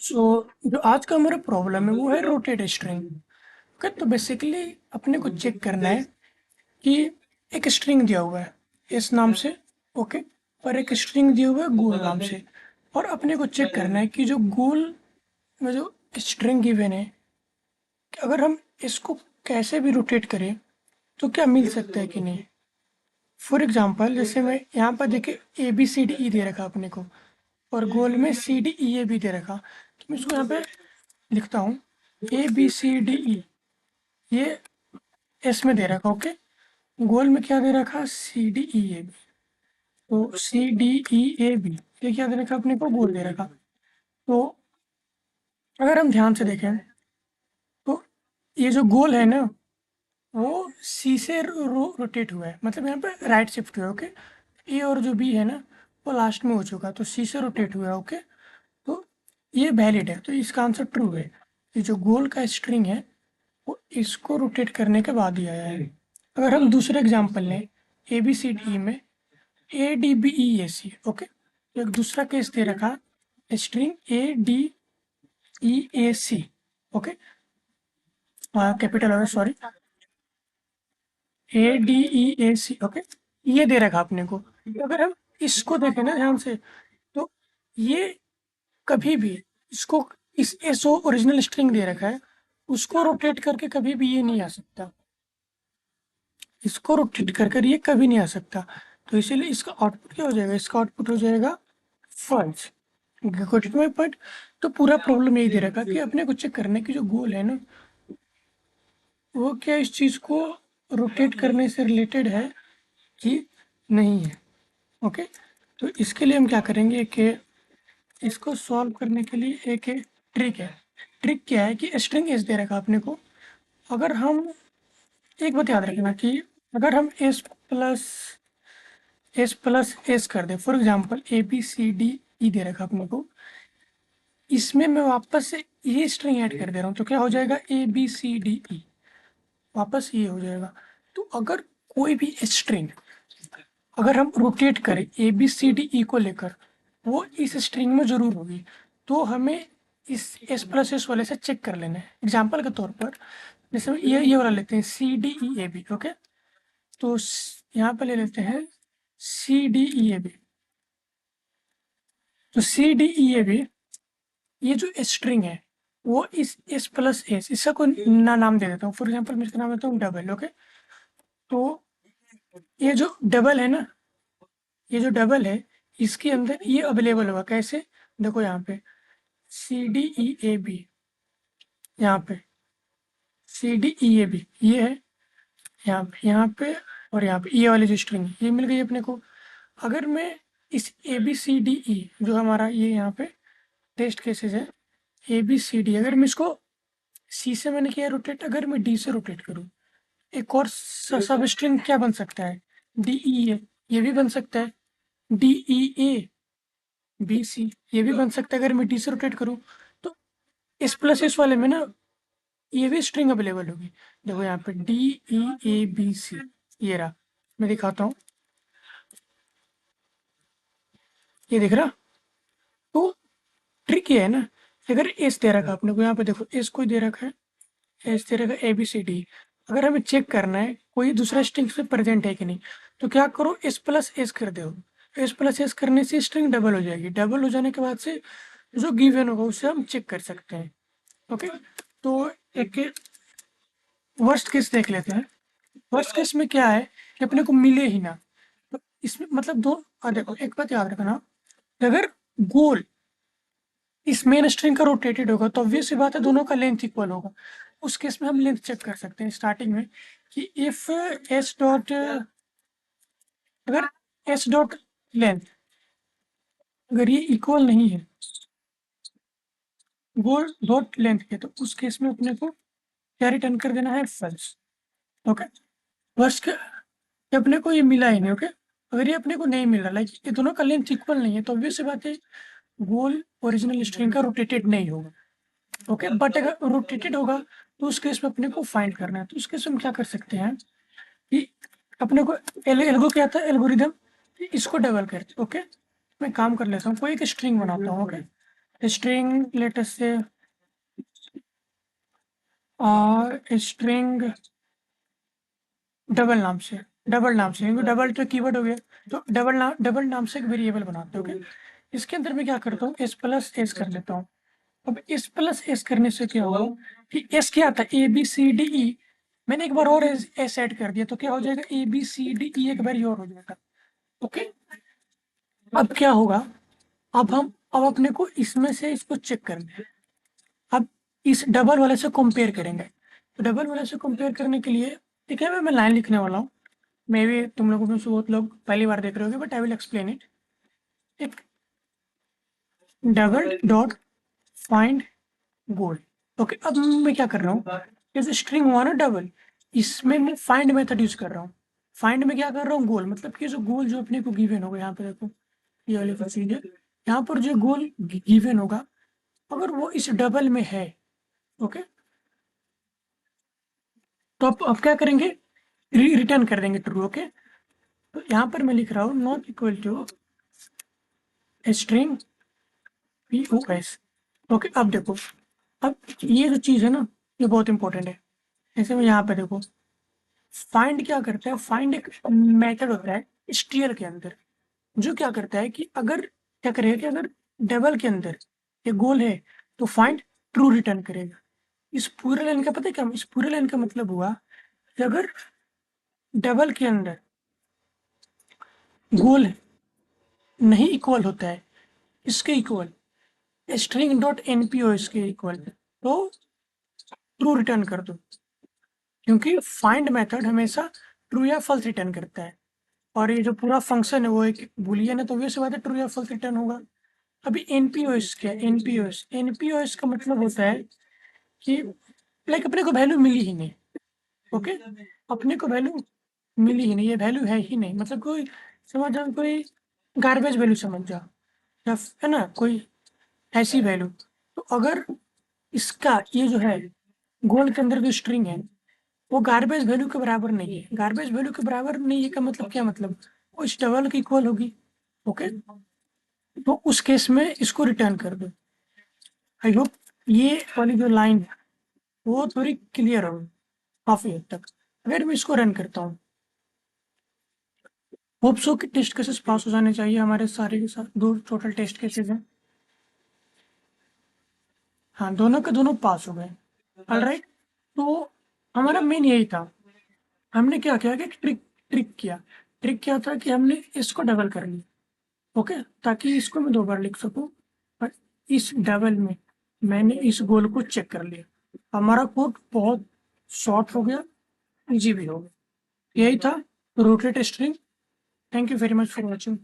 सो जो आज का हमारा प्रॉब्लम है वो है रोटेट स्ट्रिंग। ओके, तो बेसिकली अपने को चेक करना है कि एक स्ट्रिंग दिया हुआ है इस नाम से। ओके, और एक स्ट्रिंग दिया हुआ है गोल नाम से। और अपने को चेक करना है कि जो गोल में जो स्ट्रिंग गिवन है, कि अगर हम इसको कैसे भी रोटेट करें तो क्या मिल सकता है कि नहीं। फॉर एग्जाम्पल जैसे मैं यहाँ पर देखिए ABCDE दे रखा अपने को, और गोल में CDEA भी दे रखा। तो मैं इसको यहाँ पे लिखता हूँ ABCDE, ये एस में दे रखा। ओके, गोल में क्या दे रखा, CDEA भी। तो CDEA भी ये क्या दे रखा अपने को, गोल दे रखा। तो अगर हम ध्यान से देखें तो ये जो गोल है ना वो सी से रोटेट हुआ है, मतलब यहाँ पे राइट शिफ्ट हुआ है। ओके, ए और जो बी है ना वो लास्ट में हो चुका, तो सी से रोटेट हुआ है। ओके, तो ये वैलिड है, तो इसका आंसर ट्रू है। ये जो गोल का स्ट्रिंग है वो इसको रोटेट करने के बाद ही आया है। अगर हम दूसरा एग्जांपल लें ABCD में ADBEAC। ओके, तो एक दूसरा केस दे रखा स्ट्रिंग ADEAC। ओके, कैपिटल है, सॉरी, ADEAC। ओके, ये दे रखा अपने को। तो अगर हम इसको देखें ना ध्यान से, तो ये कभी भी इसको, इस एसओ ओरिजिनल स्ट्रिंग दे रखा है, उसको रोटेट करके कभी भी ये नहीं आ सकता। इसको रोटेट कर कर ये कभी नहीं आ सकता। तो इसीलिए इसका आउटपुट क्या हो जाएगा, इसका आउटपुट हो जाएगा फॉल्स। Got my point. तो पूरा प्रॉब्लम यही दे रखा कि अपने को चेक करने की जो गोल है ना वो क्या इस चीज़ को रोटेट करने से रिलेटेड है कि नहीं है। ओके, तो इसके लिए हम क्या करेंगे कि इसको सॉल्व करने के लिए एक ट्रिक है। ट्रिक क्या है कि स्ट्रिंग एस दे रखा अपने को। अगर हम, एक बात याद रखना कि अगर हम एस प्लस एस कर दे, फॉर एग्जांपल ABCDE दे रखा अपने को, इसमें मैं वापस से ये स्ट्रिंग ऐड कर दे रहा हूँ, तो क्या हो जाएगा ABCDE, वापस ये हो जाएगा। तो अगर कोई भी स्ट्रिंग अगर हम रोटेट करें ABCDE को लेकर, वो इस स्ट्रिंग में जरूर होगी। तो हमें इस S+S वाले से चेक कर लेना है। एग्जाम्पल के तौर पर जैसे ये वाला लेते हैं CDEAB। ओके, तो यहाँ पे ले लेते हैं CDEAB। तो CDEAB ये जो स्ट्रिंग है वो इस S+S, इसका कोई नाम दे देता हूँ। फॉर एग्जाम्पल मैं इसका नाम देता हूँ डबल। ओके, तो ये जो डबल है ना, ये जो डबल है इसके अंदर ये अवेलेबल होगा कैसे, देखो यहाँ पे CDEAB, यहाँ पे CDEAB ये है, यहाँ पे और यहाँ पे ये वाली जो स्ट्रिंग है ये मिल गई अपने को। अगर मैं इस ABCDE जो हमारा ये यहाँ पे टेस्ट केसेस है ABCD, अगर मैं इसको C से मैंने किया रोटेट, अगर मैं D से रोटेट करूँ, एक और सब स्ट्रिंग क्या बन सकता है, DEA, ये भी बन सकता है DEABC, ये भी बन सकता है अगर मैं D से रोटेट करूँ। तो S+S वाले में ना ये भी स्ट्रिंग अवेलेबल होगी। देखो यहाँ पे DEABC, ये रहा, मैं दिखाता हूँ, ये दिख रहा। तो ट्रिक ये है ना, अगर एस दे रखा आपने को, यहाँ पे देखो एस कोई दे रखा है, एस दे रखा है ABCD। अगर हमें चेक करना है कोई दूसरा स्ट्रिंग से प्रेजेंट है कि नहीं, तो क्या करो S+S कर दो। S+S करने से स्ट्रिंग डबल हो जाएगी। डबल हो जाने के बाद से जो गिवन होगा उसे हम चेक कर सकते हैं। ओके, तो एक वर्स्ट केस देख लेते हैं। वर्स्ट केस में क्या है कि अपने को मिले ही ना, तो इसमें मतलब दो, देखो एक बात याद रखना, अगर गोल इस मेन स्ट्रिंग का रोटेटेड होगा तो ऑब्वियस सी बात है दोनों का लेंथ इक्वल होगा। उस केस में हम लेंथ चेक कर सकते हैं स्टार्टिंग में कि इफ एस डॉट, अगर एस डॉट लेंथ अगर ये इक्वल नहीं है गोल डॉट लेंथ के, तो उस केस में अपने को क्या रिटर्न कर देना है, फॉल्स। ओके, फर्स्ट अपने को ये मिला ही नहीं। ओके, अगर ये अपने को नहीं मिल रहा, लाइक ये दोनों का लेंथ इक्वल नहीं है, तो ऑब्वियस सी बात है गोल ओरिजिनल स्ट्रिंग का रोटेटेड नहीं होगा। ओके, बट अगर रोटेटेड होगा तो उस केस में अपने को फाइंड करना है। तो उस केस में हम क्या कर सकते हैं कि अपने को एल्गो क्या था, एल्गोरिदम, इसको डबल करते। ओके, मैं काम कर लेता हूँ, कोई एक स्ट्रिंग बनाता हूँ। ओके, स्ट्रिंग लेटर से स्ट्रिंग डबल नाम से क्योंकि डबल तो कीवर्ड हो गया, तो डबल नाम से एक वेरिएबल बनाते हैं। ओके, इसके अंदर मैं क्या करता हूँ, एस प्लस एस कर लेता हूँ। अब एस प्लस एस करने से क्या होगा कि एस क्या था, A B C D E, मैंने एक बार और एस ऐड कर दिया तो क्या हो जाएगा, A B C D E एक बार और हो जाएगा। ओके, अब क्या होगा, अब अपने को इसमें से इसको चेक करना है। अब इस डबल वाले से कंपेयर करेंगे, तो डबल वाले से कंपेयर करने के लिए ठीक है, मैं लाइन लिखने वाला हूँ। मे भी तुम लोगों में से बहुत लोग पहली बार देख रहे होगे, but I will explain it. एक डबल डॉट फाइंड गोल। ओके, अब मैं क्या कर रहा हूँ, ये जो स्ट्रिंग हुआ ना डबल, इसमें मैं फाइंड मेथड यूज कर रहा हूँ। फाइंड में क्या कर रहा हूँ, गोल, मतलब कि जो गोल जो अपने को गिवन होगा, यहाँ पे देखो ये वाली प्रोसीजर, यहाँ पर जो गोल गिवन होगा अगर वो इस डबल में है, ओके, तो अब क्या करेंगे, रिटर्न कर देंगे ट्रू। ओके, तो यहाँ पर मैं लिख रहा हूँ not equal to string P O S. Okay, अब देखो, अब ये जो चीज़ है ना, ये बहुत इंपॉर्टेंट है। जैसे मैं यहाँ पे देखो, फाइंड क्या करता है, फाइंड एक मेथड होता है स्ट्रियर के अंदर, जो क्या करता है कि अगर क्या करेगा कि अगर डबल के अंदर ये गोल है तो फाइंड ट्रू रिटर्न करेगा। इस पूरे लाइन का पता है क्या, इस पूरे लाइन का मतलब हुआ कि अगर डबल के अंदर गोल नहीं इक्वल होता है इसके इक्वल, स्ट्रिंग डॉट एनपीओ इसके इक्वल, तो ट्रू रिटर्न कर दो, क्योंकि फाइंड मेथड हमेशा ट्रू या फॉल्स रिटर्न करता है। और ये जो पूरा फंक्शन है वो एक बुलियन है, तो obvious सी बात है ट्रू या फॉल्स रिटर्न होगा। अभी एनपीओएस क्या है, एनपीओएस का मतलब होता है कि लाइक अपने को वैल्यू मिली ही नहीं। ओके, अपने को वैल्यू मिली ही नहीं, ये वैल्यू है ही नहीं, मतलब कोई समझ जाओ, कोई गार्बेज वैल्यू समझ जाओ, या है ना कोई ऐसी वैल्यू। तो अगर इसका ये जो है गोल के अंदर जो स्ट्रिंग है वो गार्बेज वैल्यू के बराबर नहीं है, गार्बेज वैल्यू के बराबर नहीं है का मतलब क्या, मतलब वो इस डबल की इक्वल होगी। ओके, तो उस केस में इसको रिटर्न कर दो। आई होप ये वाली जो लाइन है वो थोड़ी क्लियर हो काफी हद तक। अगर मैं इसको रन करता हूँ, होप सो कि टेस्ट केसेस पास हो जाने चाहिए हमारे सारे के साथ, दो टोटल टेस्ट केसेस हैं। हाँ, दोनों के दोनों पास हो गए। ऑलराइट, तो हमारा मेन यही था। हमने क्या किया कि ट्रिक क्या था कि हमने इसको डबल कर लिया। ओके, ताकि इसको मैं दो बार लिख सकूं, और इस डबल में मैंने इस गोल को चेक कर लिया। हमारा कोड बहुत शॉर्ट हो गया, इजी भी हो गया। यही था rotate string. Thank you very much for watching.